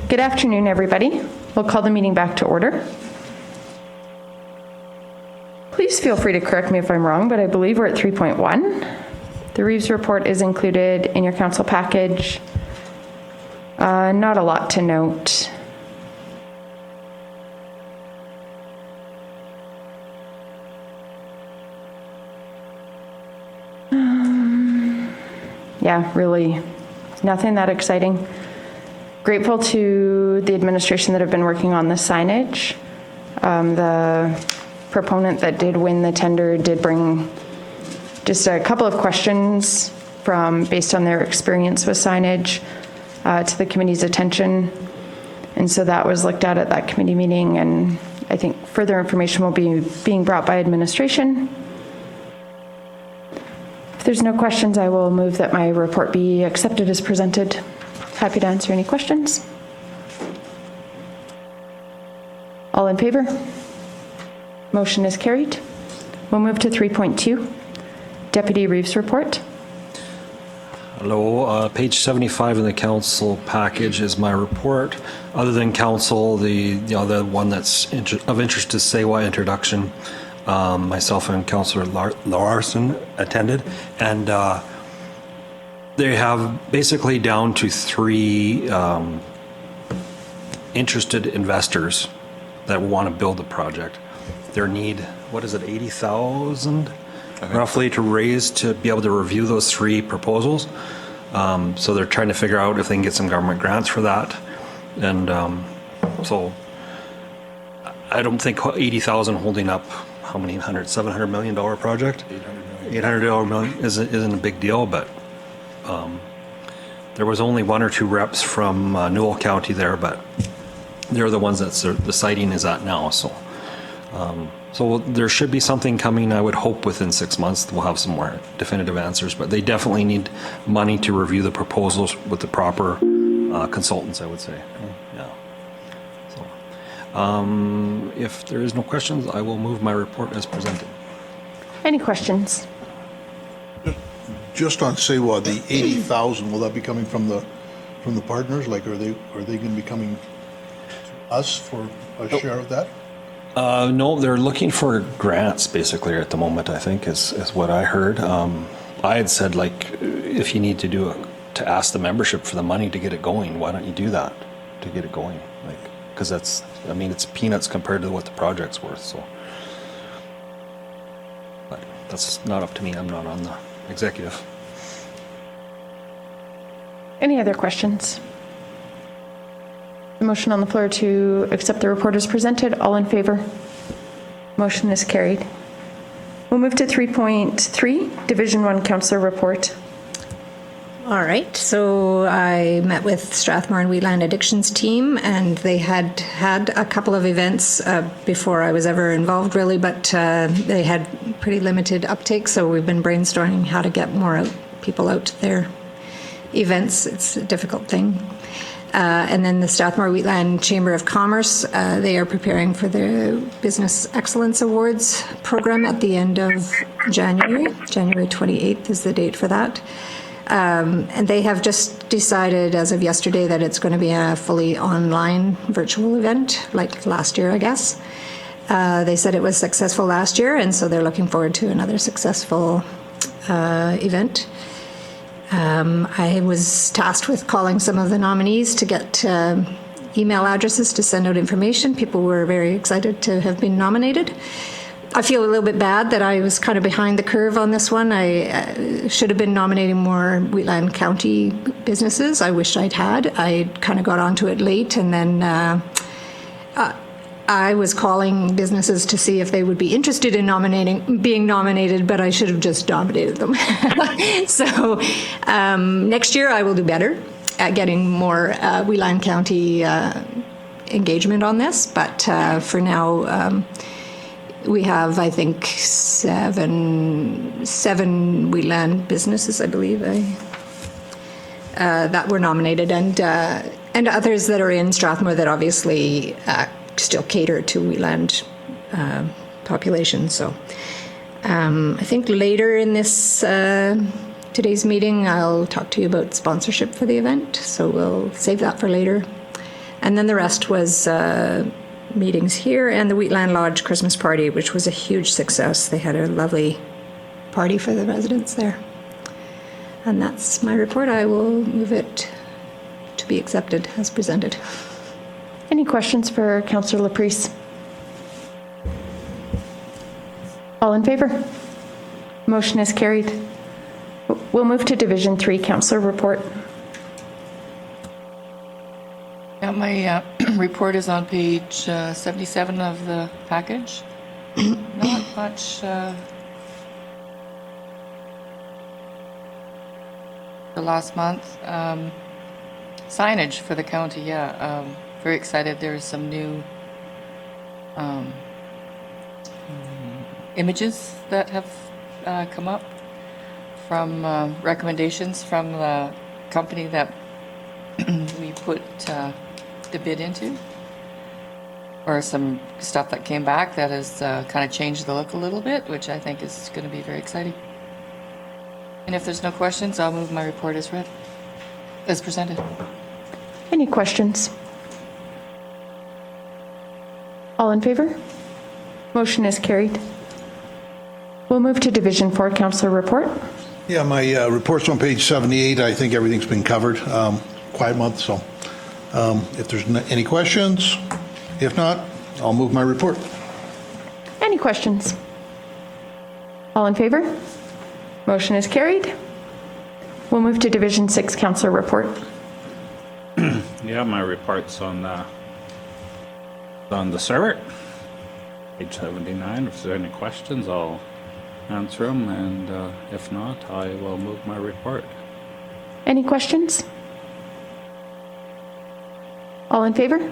Good afternoon, everybody. We'll call the meeting back to order. Please feel free to correct me if I'm wrong, but I believe we're at 3.1. The Reeves report is included in your council package. Not a lot to note. Yeah, really nothing that exciting. Grateful to the administration that have been working on the signage. The proponent that did win the tender did bring just a couple of questions based on their experience with signage to the committee's attention. And so that was looked at that committee meeting, and I think further information will be being brought by administration. If there's no questions, I will move that my report be accepted as presented. Happy to answer any questions. All in favor? Motion is carried. We'll move to 3.2, Deputy Reeves report. Hello, page 75 in the council package is my report. Other than council, the one that's of interest to Sewa introduction, myself and Councillor Larson attended, and they have basically down to 3 interested investors that want to build the project. Their need, what is it, 80,000 roughly to raise to be able to review those 3 proposals. So they're trying to figure out if they can get some government grants for that. And so I don't think 80,000 holding up how many $700 million project? $800 million isn't a big deal, but there was only 1 or 2 reps from Newell County there, but they're the ones that the siting is at now. So there should be something coming, I would hope within 6 months. We'll have some more definitive answers, but they definitely need money to review the proposals with the proper consultants, I would say. Yeah. So if there is no questions, I will move my report as presented. Any questions? Just on Sewa, the 80,000, will that be coming from the partners? Like, are they going to be coming to us for a share of that? No, they're looking for grants basically at the moment, I think, is what I heard. I had said, like, if you need to ask the membership for the money to get it going, why don't you do that to get it going? Like, because it's peanuts compared to what the project's worth. So, but that's not up to me. I'm not on the executive. Any other questions? The motion on the floor to accept the report is presented. All in favor? Motion is carried. We'll move to 3.3, Division 1 Councillor Report. All right, so I met with Strathmore and Wheatland Addictions team, and they had a couple of events before I was ever involved, really, but they had pretty limited uptake, so we've been brainstorming how to get more people out to their events. It's a difficult thing. And then the Strathmore Wheatland Chamber of Commerce, they are preparing for the Business Excellence Awards program at the end of January. January 28th is the date for that. And they have just decided as of yesterday that it's going to be a fully online virtual event, like last year, I guess. They said it was successful last year, and so they're looking forward to another successful event. I was tasked with calling some of the nominees to get email addresses to send out information. People were very excited to have been nominated. I feel a little bit bad that I was kind of behind the curve on this one. I should have been nominating more Wheatland County businesses. I wish I'd had. I kind of got onto it late, and then I was calling businesses to see if they would be interested in being nominated, but I should have just nominated them. So next year I will do better at getting more Wheatland County engagement on this. But for now, we have, I think, seven Wheatland businesses, I believe, that were nominated, and others that are in Strathmore that obviously still cater to Wheatland population. So I think later in this today's meeting, I'll talk to you about sponsorship for the event. So we'll save that for later. And then the rest was meetings here and the Wheatland Lodge Christmas party, which was a huge success. They had a lovely party for the residents there. And that's my report. I will move it to be accepted as presented. Any questions for Councillor Laprise? All in favor? Motion is carried. We'll move to Division 3, Councillor report. Yeah, my report is on page 77 of the package. Not much the last month. Signage for the county, yeah. Very excited. There's some new images that have come up from recommendations from the company that we put the bid into, or some stuff that came back that has kind of changed the look a little bit, which I think is going to be very exciting. And if there's no questions, I'll move my report as read, as presented. Any questions? All in favor? Motion is carried. We'll move to Division 4, Councillor report. Yeah, my report's on page 78. I think everything's been covered. Quiet month, so if there's any questions, if not, I'll move my report. Any questions? All in favor? Motion is carried. We'll move to Division 6, Councillor report. Yeah, my report's on the server, page 79. If there's any questions, I'll answer them, and if not, I will move my report. Any questions? All in favor?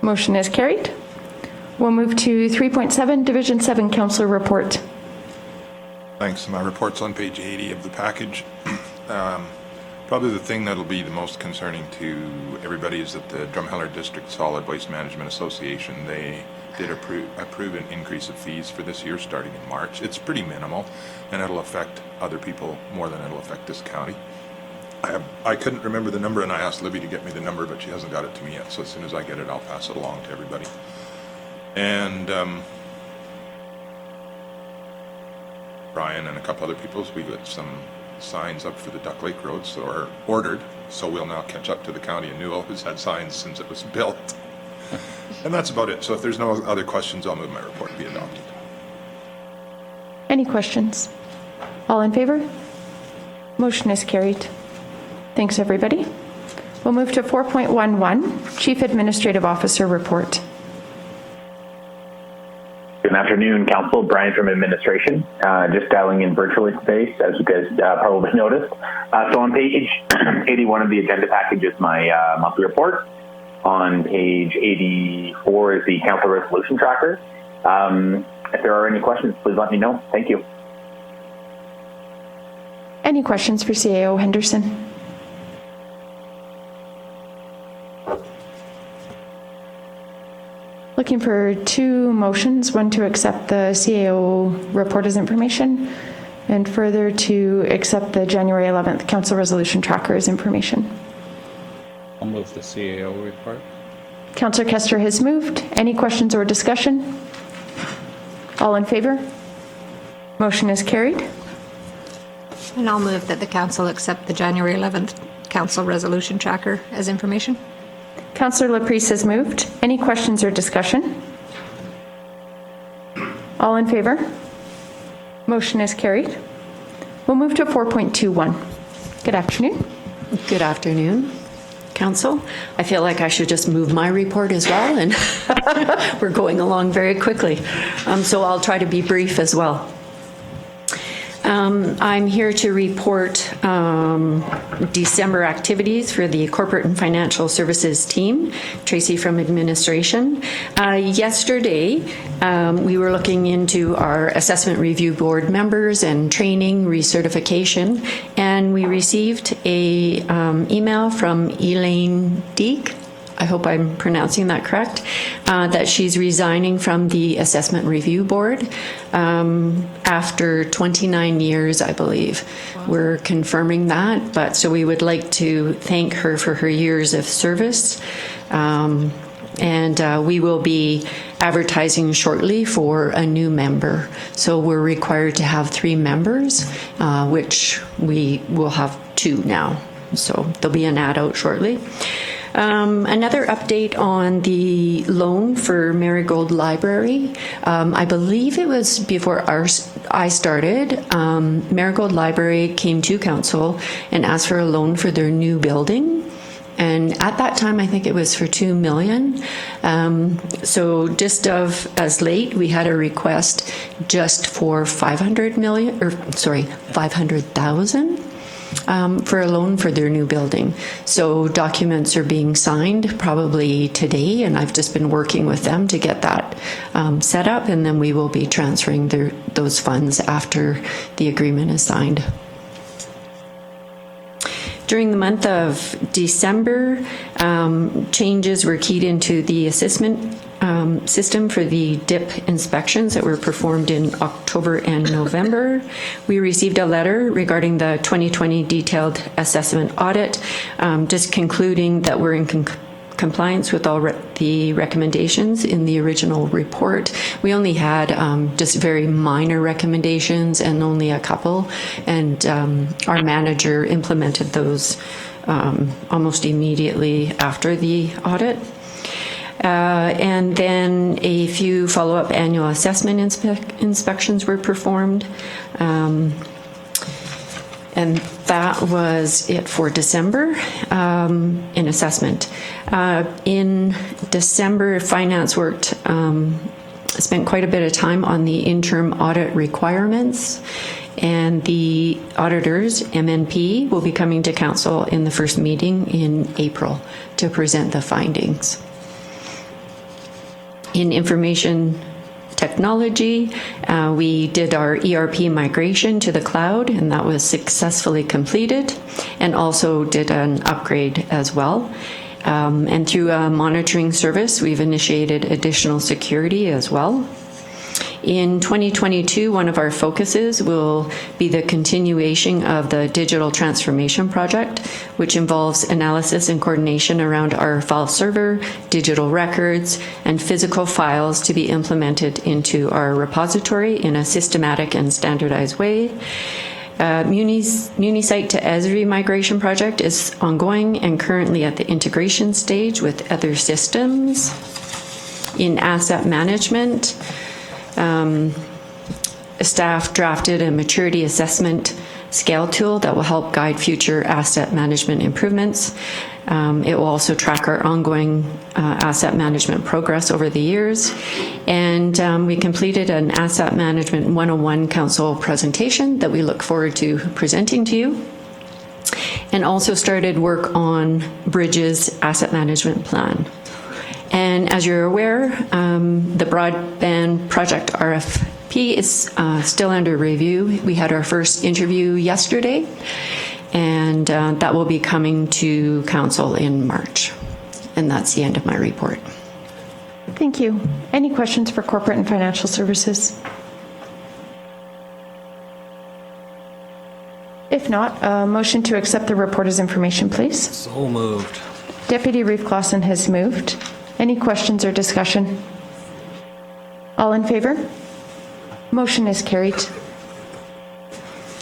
Motion is carried. We'll move to 3.7, Division 7, Councillor report. Thanks. My report's on page 80 of the package. Probably the thing that'll be the most concerning to everybody is that the Drumheller District Solid Waste Management Association, they did approve an increase of fees for this year starting in March. It's pretty minimal, and it'll affect other people more than it'll affect this county. I couldn't remember the number, and I asked Libby to get me the number, but she hasn't got it to me yet, so as soon as I get it, I'll pass it along to everybody. And Brian and a couple other people's, we got some signs up for the Duck Lake Road, so are ordered, so we'll now catch up to the county of Newell, who's had signs since it was built. And that's about it. So if there's no other questions, I'll move my report to be adopted. Any questions? All in favor? Motion is carried. Thanks, everybody. We'll move to 4.11, Chief Administrative Officer report. Good afternoon, Council. Brian from Administration. Just dialing in virtually today, as you guys probably noticed. So on page 81 of the agenda package is my monthly report. On page 84 is the Council Resolution Tracker. If there are any questions, please let me know. Thank you. Any questions for CAO Henderson? Looking for two motions, one to accept the CAO report as information, and further to accept the January 11th Council Resolution Tracker as information. I'll move the CAO report. Councillor Kester has moved. Any questions or discussion? All in favor? Motion is carried. And I'll move that the council accept the January 11th council resolution tracker as information. Councillor Laprise has moved. Any questions or discussion? All in favor? Motion is carried. We'll move to 4.21. Good afternoon. Good afternoon, Council. I feel like I should just move my report as well, and we're going along very quickly. So I'll try to be brief as well. I'm here to report December activities for the Corporate and Financial Services team. Tracy from Administration. Yesterday, we were looking into our Assessment Review Board members and training recertification, and we received a email from Elaine Deek. I hope I'm pronouncing that correct, that she's resigning from the Assessment Review Board after 29 years, I believe. Wow. We're confirming that, but so we would like to thank her for her years of service. And we will be advertising shortly for a new member. So we're required to have 3 members, which we will have 2 now. So there'll be an ad out shortly. Another update on the loan for Marigold Library. I believe it was before I started. Marigold Library came to council and asked for a loan for their new building. And at that time, I think it was for $2 million. So just as late, we had a request just for $500,000 for a loan for their new building. So documents are being signed probably today, and I've just been working with them to get that set up, and then we will be transferring those funds after the agreement is signed. During the month of December, changes were keyed into the assessment system for the DIP inspections that were performed in October and November. We received a letter regarding the 2020 detailed assessment audit, just concluding that we're in compliance with all the recommendations in the original report. We only had just very minor recommendations and only a couple, and our manager implemented those almost immediately after the audit. And then a few follow-up annual assessment inspections were performed. And that was it for December in assessment. In December, Finance spent quite a bit of time on the interim audit requirements, and the auditors, MNP, will be coming to council in the first meeting in April to present the findings. In information technology, we did our ERP migration to the cloud, and that was successfully completed, and also did an upgrade as well. And through a monitoring service, we've initiated additional security as well. In 2022, one of our focuses will be the continuation of the digital transformation project, which involves analysis and coordination around our file server, digital records, and physical files to be implemented into our repository in a systematic and standardized way. Munisite to Esri migration project is ongoing and currently at the integration stage with other systems. In asset management, staff drafted a maturity assessment scale tool that will help guide future asset management improvements. It will also track our ongoing asset management progress over the years. And we completed an Asset Management 101 Council presentation that we look forward to presenting to you. And also started work on Bridges Asset Management Plan. And as you're aware, the broadband project RFP is still under review. We had our first interview yesterday, and that will be coming to council in March. And that's the end of my report. Thank you. Any questions for corporate and financial services? If not, a motion to accept the report as information, please. So moved. Deputy Reeve Clausen has moved. Any questions or discussion? All in favor? Motion is carried.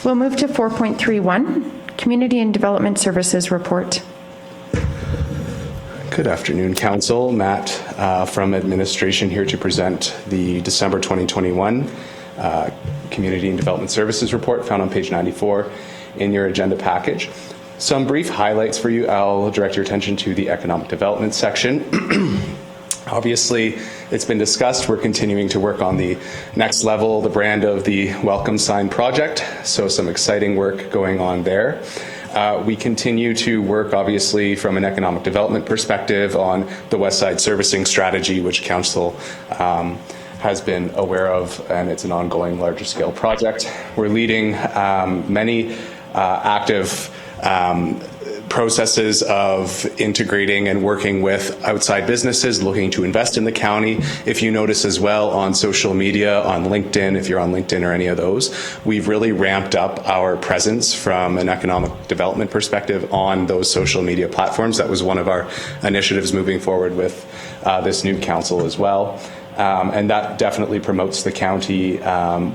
We'll move to 4.31, Community and Development Services Report. Good afternoon, Council. Matt from Administration here to present the December 2021 Community and Development Services Report found on page 94 in your agenda package. Some brief highlights for you. I'll direct your attention to the economic development section. Obviously, it's been discussed. We're continuing to work on the next level, the brand of the Welcome Sign project. So some exciting work going on there. We continue to work, obviously, from an economic development perspective on the West Side servicing strategy, which Council has been aware of, and it's an ongoing larger scale project. We're leading many active processes of integrating and working with outside businesses looking to invest in the county. If you notice as well on social media, on LinkedIn, if you're on LinkedIn or any of those, we've really ramped up our presence from an economic development perspective on those social media platforms. That was one of our initiatives moving forward with this new council as well. And that definitely promotes the county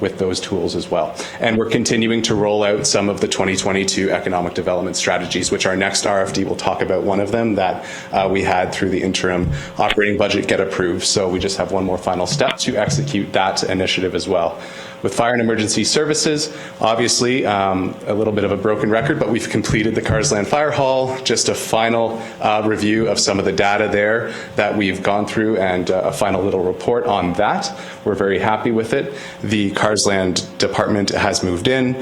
with those tools as well. And we're continuing to roll out some of the 2022 economic development strategies, which our next RFD will talk about one of them that we had through the interim operating budget get approved. So we just have one more final step to execute that initiative as well. With Fire and Emergency Services, obviously a little bit of a broken record, but we've completed the Carsland Fire Hall, just a final review of some of the data there that we've gone through and a final little report on that. We're very happy with it. The Carsland department has moved in.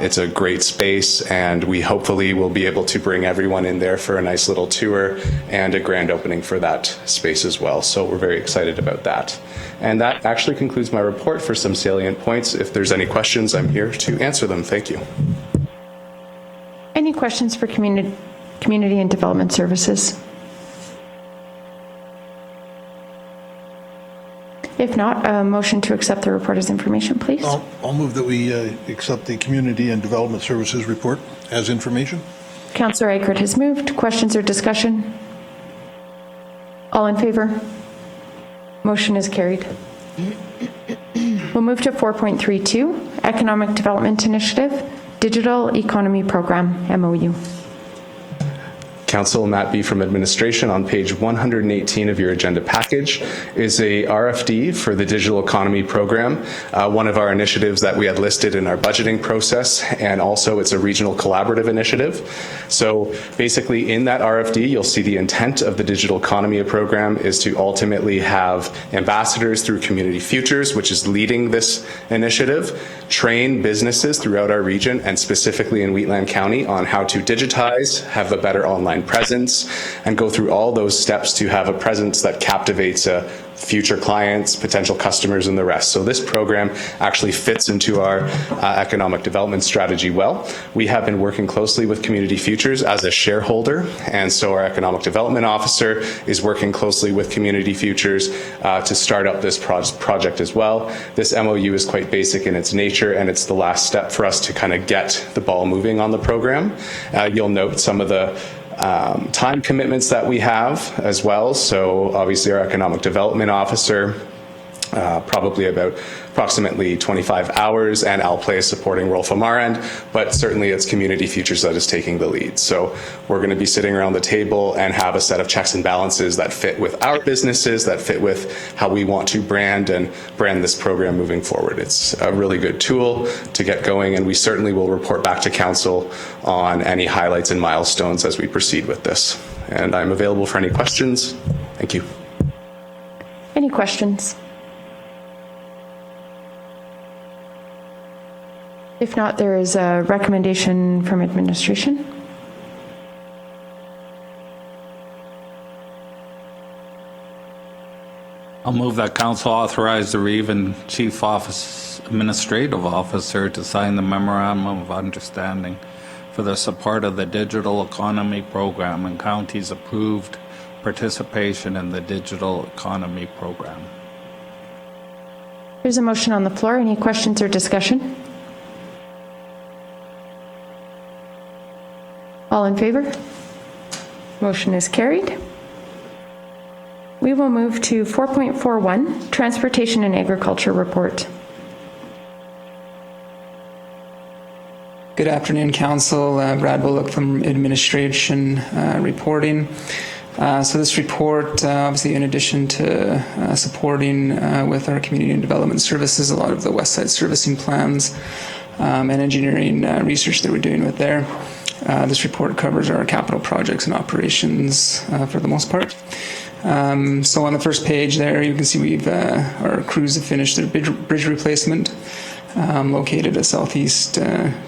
It's a great space, and we hopefully will be able to bring everyone in there for a nice little tour and a grand opening for that space as well. So we're very excited about that. And that actually concludes my report for some salient points. If there's any questions, I'm here to answer them. Thank you. Any questions for Community and Development Services? If not, a motion to accept the report as information, please. I'll move that we accept the Community and Development Services report as information. Councillor Eichert has moved. Questions or discussion? All in favor? Motion is carried. We'll move to 4.32, Economic Development Initiative, Digital Economy Program, MOU. Council, Matt B. from Administration. On page 118 of your agenda package is a RFD for the Digital Economy Program, one of our initiatives that we had listed in our budgeting process, and also it's a regional collaborative initiative. So basically in that RFD, you'll see the intent of the Digital Economy Program is to ultimately have ambassadors through Community Futures, which is leading this initiative, train businesses throughout our region and specifically in Wheatland County on how to digitize, have a better online presence, and go through all those steps to have a presence that captivates future clients, potential customers, and the rest. So this program actually fits into our economic development strategy well. We have been working closely with Community Futures as a shareholder, and so our economic development officer is working closely with Community Futures to start up this project as well. This MOU is quite basic in its nature, and it's the last step for us to kind of get the ball moving on the program. You'll note some of the time commitments that we have as well. So obviously our economic development officer, probably about approximately 25 hours, and I'll play a supporting role from our end, but certainly it's Community Futures that is taking the lead. So we're going to be sitting around the table and have a set of checks and balances that fit with our businesses, that fit with how we want to brand this program moving forward. It's a really good tool to get going, and we certainly will report back to Council on any highlights and milestones as we proceed with this. And I'm available for any questions. Thank you. Any questions? If not, there is a recommendation from administration. I'll move that council authorize the Reeves Chief Administrative Officer to sign the memorandum of understanding for the support of the Digital Economy Program and counties approved participation in the Digital Economy Program. There's a motion on the floor. Any questions or discussion? All in favor? Motion is carried. We will move to 4.41, Transportation and Agriculture Report. Good afternoon, Council. Brad Bullock from Administration reporting. So this report, obviously in addition to supporting with our Community and Development Services, a lot of the West Side servicing plans and engineering research that we're doing with there. This report covers our capital projects and operations for the most part. So on the first page there, you can see our crews have finished their bridge replacement located at Southeast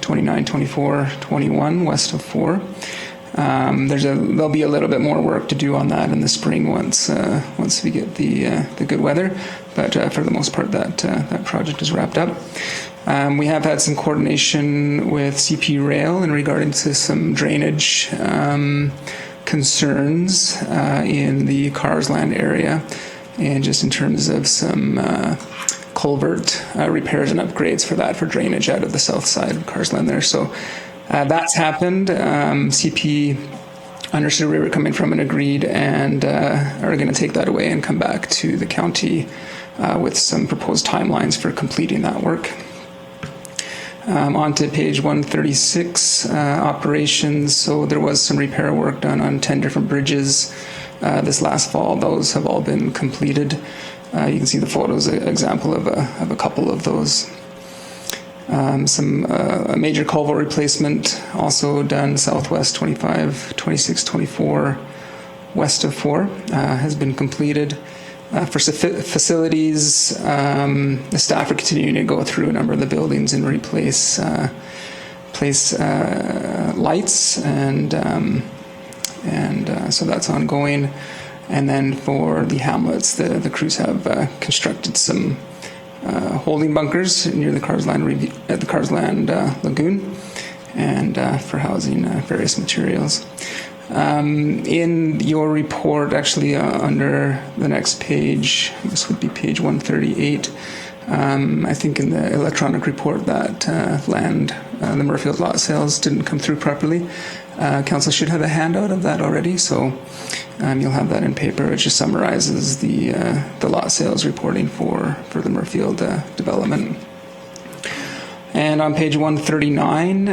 29, 24, 21, west of 4. There'll be a little bit more work to do on that in the spring once we get the good weather, but for the most part that project is wrapped up. We have had some coordination with CP Rail in regarding to some drainage concerns in the Carsland area, and just in terms of some culvert repairs and upgrades for drainage out of the south side of Carsland there. So that's happened. CP understood where we were coming from and agreed, and are going to take that away and come back to the county with some proposed timelines for completing that work. On to page 136, operations. So there was some repair work done on 10 different bridges this last fall. Those have all been completed. You can see the photos, example of a couple of those. A major culvert replacement also done southwest 25, 26, 24, west of 4 has been completed. For facilities, the staff are continuing to go through a number of the buildings and replace lights, and so that's ongoing. And then for the hamlets, the crews have constructed some holding bunkers near the Carsland Lagoon, and for housing various materials. In your report, actually under the next page, this would be page 138, I think in the electronic report that the Murrayfield lot sales didn't come through properly. Council should have a handout of that already, so you'll have that in paper. It just summarizes the lot sales reporting for the Murrayfield development. And on page 139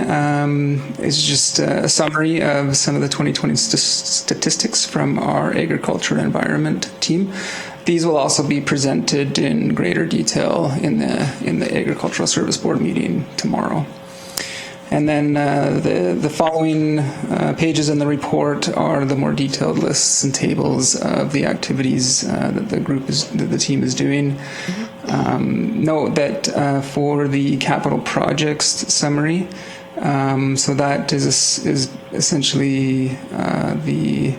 is just a summary of some of the 2020 statistics from our agriculture and environment team. These will also be presented in greater detail in the Agricultural Service Board meeting tomorrow. And then the following pages in the report are the more detailed lists and tables of the activities that the team is doing. Note that for the capital projects summary, so that is essentially the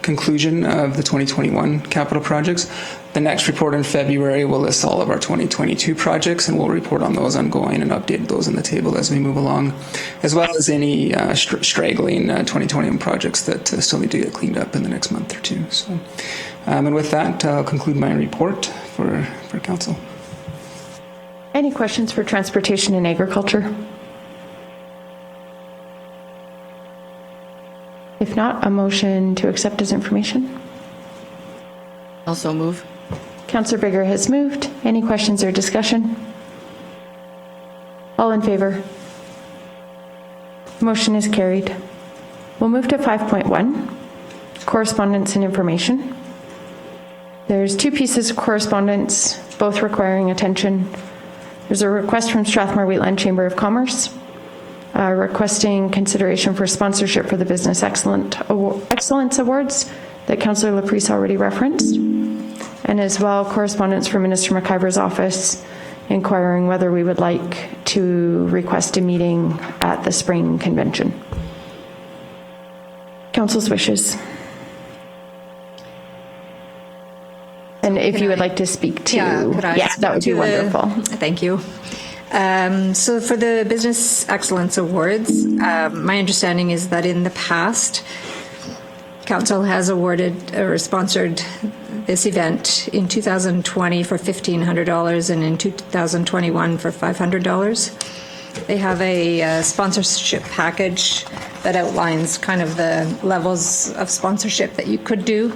conclusion of the 2021 capital projects. The next report in February will list all of our 2022 projects, and we'll report on those ongoing and update those in the table as we move along, as well as any straggling 2021 projects that still need to get cleaned up in the next month or two. So, and with that, I'll conclude my report for council. Any questions for transportation and agriculture? If not, a motion to accept as information. Also move. Councillor Bigger has moved. Any questions or discussion? All in favor? Motion is carried. We'll move to 5.1, correspondence and information. There's 2 pieces of correspondence, both requiring attention. There's a request from Strathmore Wheatland Chamber of Commerce requesting consideration for sponsorship for the Business Excellence Awards that Councillor Laprise already referenced, and as well correspondence from Minister McIver's office inquiring whether we would like to request a meeting at the spring convention. Council's wishes. And if you would like to speak to, that would be wonderful. Thank you. So for the Business Excellence Awards, my understanding is that in the past, Council has awarded or sponsored this event in 2020 for $1,500 and in 2021 for $500. They have a sponsorship package that outlines kind of the levels of sponsorship that you could do.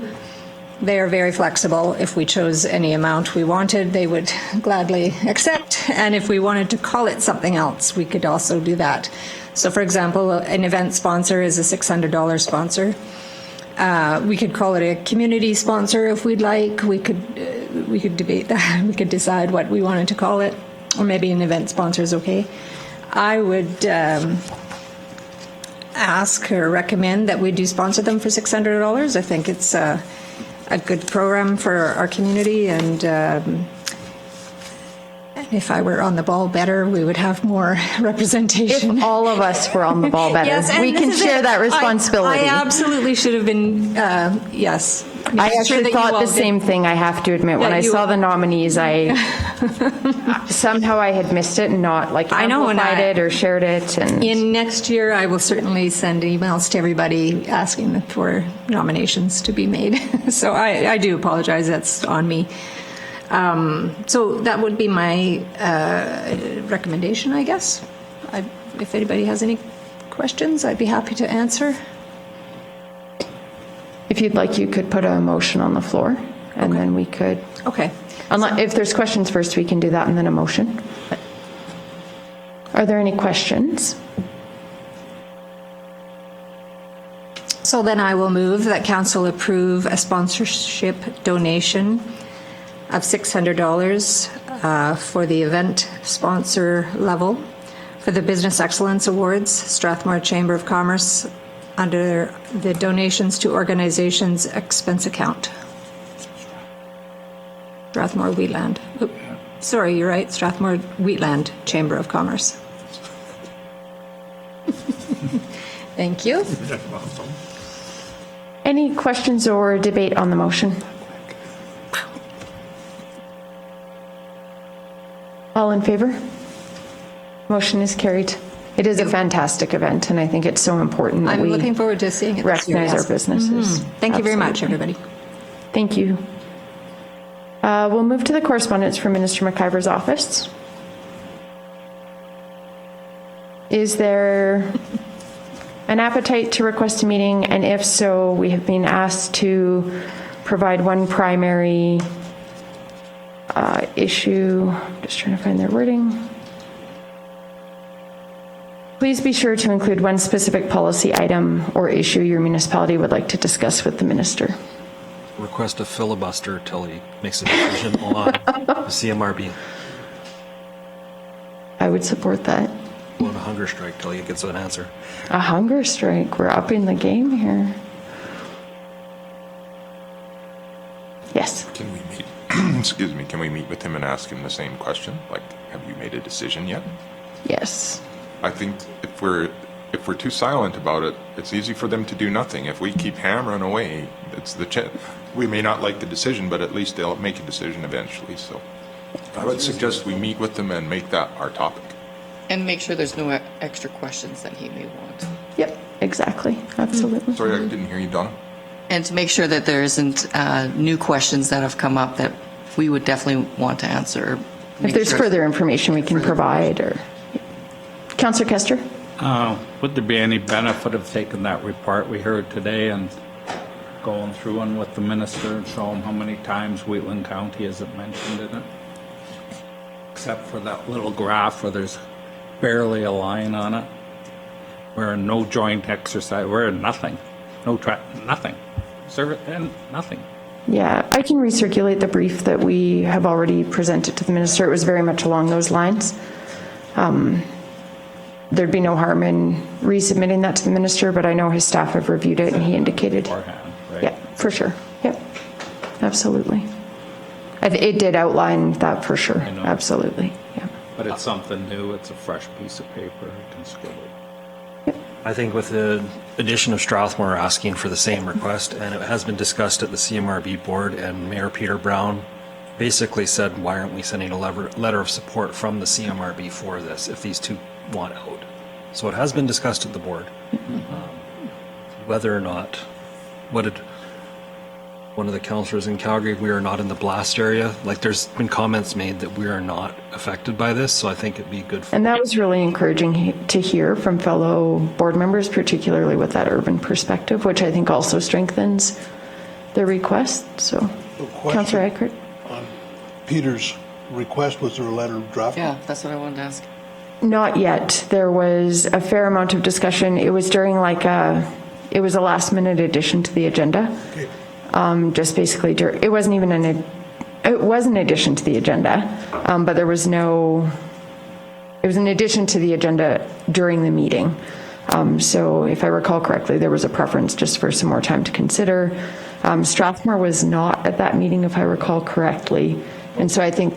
They are very flexible. If we chose any amount we wanted, they would gladly accept. And if we wanted to call it something else, we could also do that. So for example, an event sponsor is a $600 sponsor. We could call it a community sponsor if we'd like. We could debate that. We could decide what we wanted to call it, or maybe an event sponsor is okay. I would ask or recommend that we do sponsor them for $600. I think it's a good program for our community, and if I were on the ball better, we would have more representation. If all of us were on the ball better, yes, we can share that responsibility. I absolutely should have been, yes, I sure actually that you thought all the did. same thing, I have to admit. When Yeah, I you saw all- the nominees, somehow I had missed it and not like I know, and amplified I- it or shared it. And In next year, I will certainly send emails to everybody asking for nominations to be made. So I do apologize, that's on me. So that would be my recommendation, I guess. If anybody has any questions, I'd be happy to answer. if you'd like, you could put a motion on the floor and then we could, Okay. if there's questions first, we can do that and then a motion. Are there any questions? So then I will move that council approve a sponsorship donation of $600 for the event sponsor level for the Business Excellence Awards, Strathmore Chamber of Commerce, under the donations to organizations expense account. Strathmore Wheatland. Oop, sorry, you're right, Strathmore Wheatland Chamber of Commerce. Thank you. Any questions or debate on the motion? All in favor? Motion is carried. It is a fantastic event, and I think it's so important that I'm we looking forward to seeing it this year, recognize yes. our businesses. Thank you very much, Absolutely. everybody. Thank you. We'll move to the correspondence from Minister McIver's office. Is there an appetite to request a meeting? And if so, we have been asked to provide one primary issue. Just trying to find their wording. Please be sure to include one specific policy item or issue your municipality would like to discuss with the minister. Request a filibuster till he makes a decision on the CMRB. I would support that. Go on a hunger strike till he gets an answer. A hunger strike. We're upping the game here. Yes. Can we meet, excuse me, can we meet with him and ask him the same question? Like, have you made a decision yet? Yes. I think if we're too silent about it, it's easy for them to do nothing. If we keep hammering away, we may not like the decision, but at least they'll make a decision eventually. So I would suggest we meet with them and make that our topic. And make sure there's no extra questions that he may want. Yep. Exactly. Absolutely. Sorry, I didn't hear you, Donna. And to make sure that there isn't new questions that have come up that we would definitely want to answer. If there's further information we can provide or. Councillor Kester? Would there be any benefit of taking that report we heard today and going through and with the minister and show him how many times Wheatland County isn't mentioned in it? Except for that little graph where there's barely a line on it. We're in no joint exercise. We're in nothing. Nothing. And nothing. Yeah, I can recirculate the brief that we have already presented to the minister. It was very much along those lines. There'd be no harm in resubmitting that to the minister, but I know his staff have reviewed it and he indicated. Beforehand, right? Yeah, for sure. Yep, absolutely. It did outline that for sure. I know. Absolutely. Yeah. But it's something new. It's a fresh piece of paper. You can scribble. I think with the addition of Strathmore asking for the same request, and it has been discussed at the CMRB board, and Mayor Peter Brown basically said, why aren't we sending a letter of support from the CMRB for this if these two want out? So it has been discussed at the board. Whether or not, what did one of the councillors in Calgary, we are not in the blast area. Like there's been comments made that we are not affected by this, so I think it'd be good for. And that was really encouraging to hear from fellow board members, particularly with that urban perspective, which I think also strengthens the request. So, Councillor Eckert. On Peter's request, was there a letter drafted? Yeah, that's what I wanted to ask. Not yet. There was a fair amount of discussion. It was during it was a last minute addition to the agenda. Okay. Just basically, it wasn't even it was an addition to the agenda, but it was an addition to the agenda during the meeting. So if I recall correctly, there was a preference just for some more time to consider. Strathmore was not at that meeting, if I recall correctly. And so I think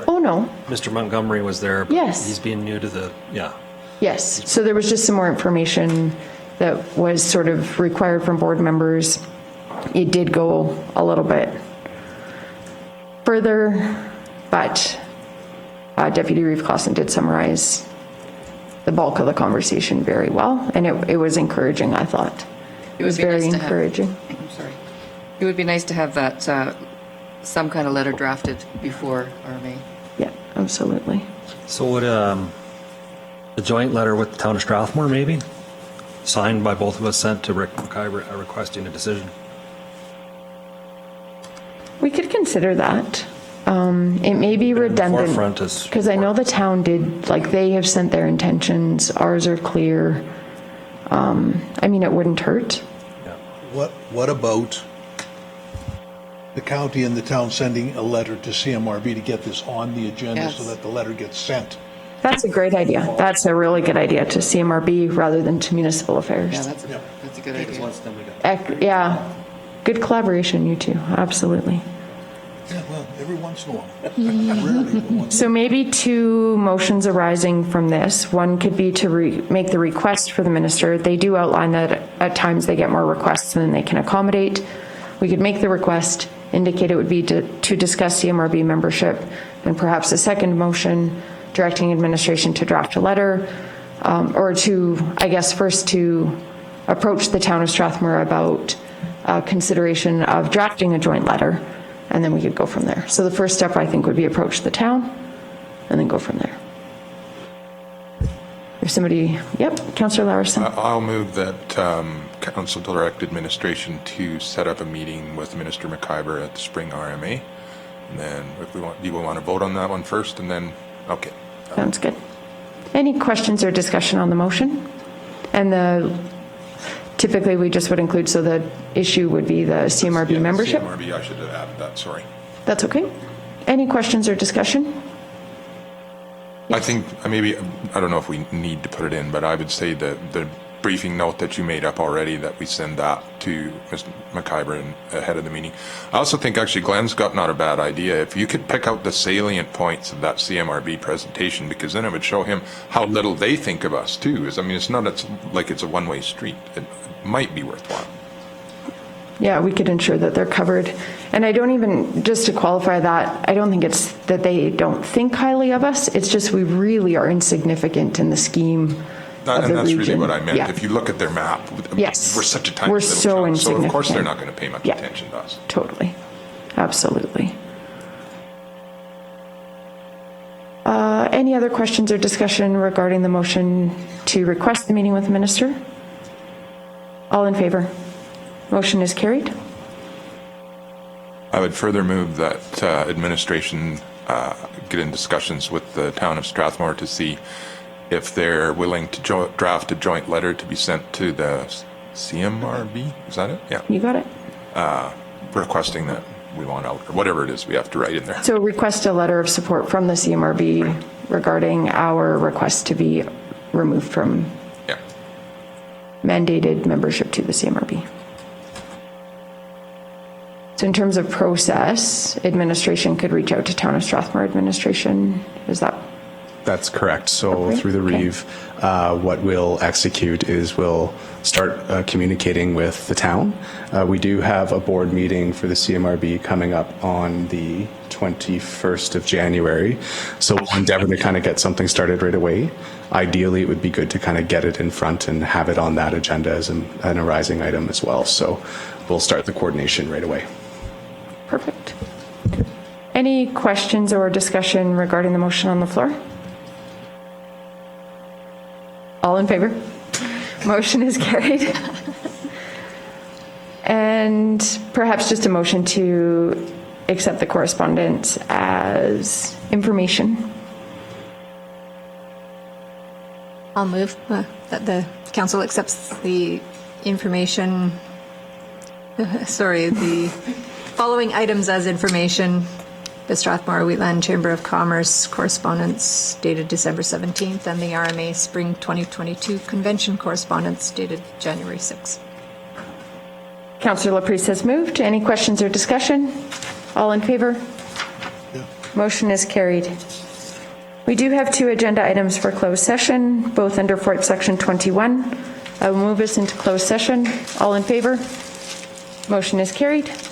oh no. Mr. Montgomery was there. But Yes. He's being new to Yes. So there was just some more information that was sort of required from board members thought it did go a little bit further, but Deputy Reeve Clausen did summarize the bulk of the conversation very well, and it was encouraging, I thought. It was very encouraging. I'm sorry. It would be nice to have that, some kind of letter drafted before RMA. Yeah, absolutely. So would a joint letter with the town of Strathmore maybe, signed by both of us, sent to Rick McIver requesting a decision? We could consider that. It may be redundant, forefront is- because I know the town did, like, they have sent their intentions, ours are clear. I mean, it wouldn't hurt. What about the county and the town sending a letter to CMRB to get this on the agenda so Yes. that the letter gets sent? That's a great idea. That's a really good idea, to CMRB rather than to municipal affairs. Yeah, that's a good idea. Yeah, good collaboration, you two, absolutely. Yeah, well, every once in a while. Rarely, but once. So maybe two motions arising from this. One could be to make the request for the minister. They do outline that at times they get more requests than they can accommodate. We could make the request, indicate it would be to discuss CMRB membership, and perhaps a second motion directing administration to draft a letter, or to, I guess, first to approach the town of Strathmore about consideration of drafting a joint letter, and then we could go from there. So the first step, I think, would be approach the town, and then go from there. If somebody, yep, Councillor Larson. I'll move that council direct administration to set up a meeting with Minister McIver at the spring RMA. And then if we want, do you want to vote on that one first and then, okay. Sounds good. Any questions or discussion on the motion? And typically we just would include, so the issue would be the CMRB Yeah, membership? CMRB, I should have added that, sorry. That's okay. Any questions or discussion? I think maybe, I don't know if we need to put it in, but I would say that the briefing note that you made up already, that we send that to Mr. McIver ahead of the meeting. I also think actually Glenn's got not a bad idea. If you could pick out the salient points of that CMRB presentation, because then it would show him how little they think of us too. I mean, it's not like it's a one-way street. It might be worthwhile. Yeah, we could ensure that they're covered. And I don't even, just to qualify that, I don't think it's that they don't think highly of us. It's just we really are insignificant in the scheme of the And that's region. really what I meant. Yeah. If you look at their map, Yes. we're such a tiny We're little so town, so of course they're insignificant. not going to pay much Yeah. attention to us. Totally. Absolutely. Any other questions or discussion regarding the motion to request the meeting with the minister? All in favor? Motion is carried. I would further move that administration get in discussions with the town of Strathmore to see if they're willing to draft a joint letter to be sent to the CMRB. Is that it? Yeah. You got it. Requesting that we want out, or whatever it is we have to write in there. So request a letter of support from the CMRB regarding our request to be removed from Yeah. mandated membership to the CMRB. So in terms of process, administration could reach out to Town of Strathmore administration. Is that? That's correct. So Okay. through the Okay. Reeve, what we'll execute is we'll start communicating with the town. We do have a board meeting for the CMRB coming up on the 21st of January. So we'll endeavor to kind of get something started right away. Ideally, it would be good to kind of get it in front and have it on that agenda as an arising item as well. So we'll start the coordination right away. Perfect. Any questions or discussion regarding the motion on the floor? All in favor? Motion is carried. And perhaps just a motion to accept the correspondence as information. I'll move that the council accepts the information, the following items as information. The Strathmore Wheatland Chamber of Commerce correspondence dated December 17th and the RMA Spring 2022 Convention correspondence dated January 6th. Councillor Laprise has moved. Any questions or discussion? All in favor? Motion is carried. We do have two agenda items for closed session, both under Fort Section 21. I will move us into closed session. All in favor? Motion is carried.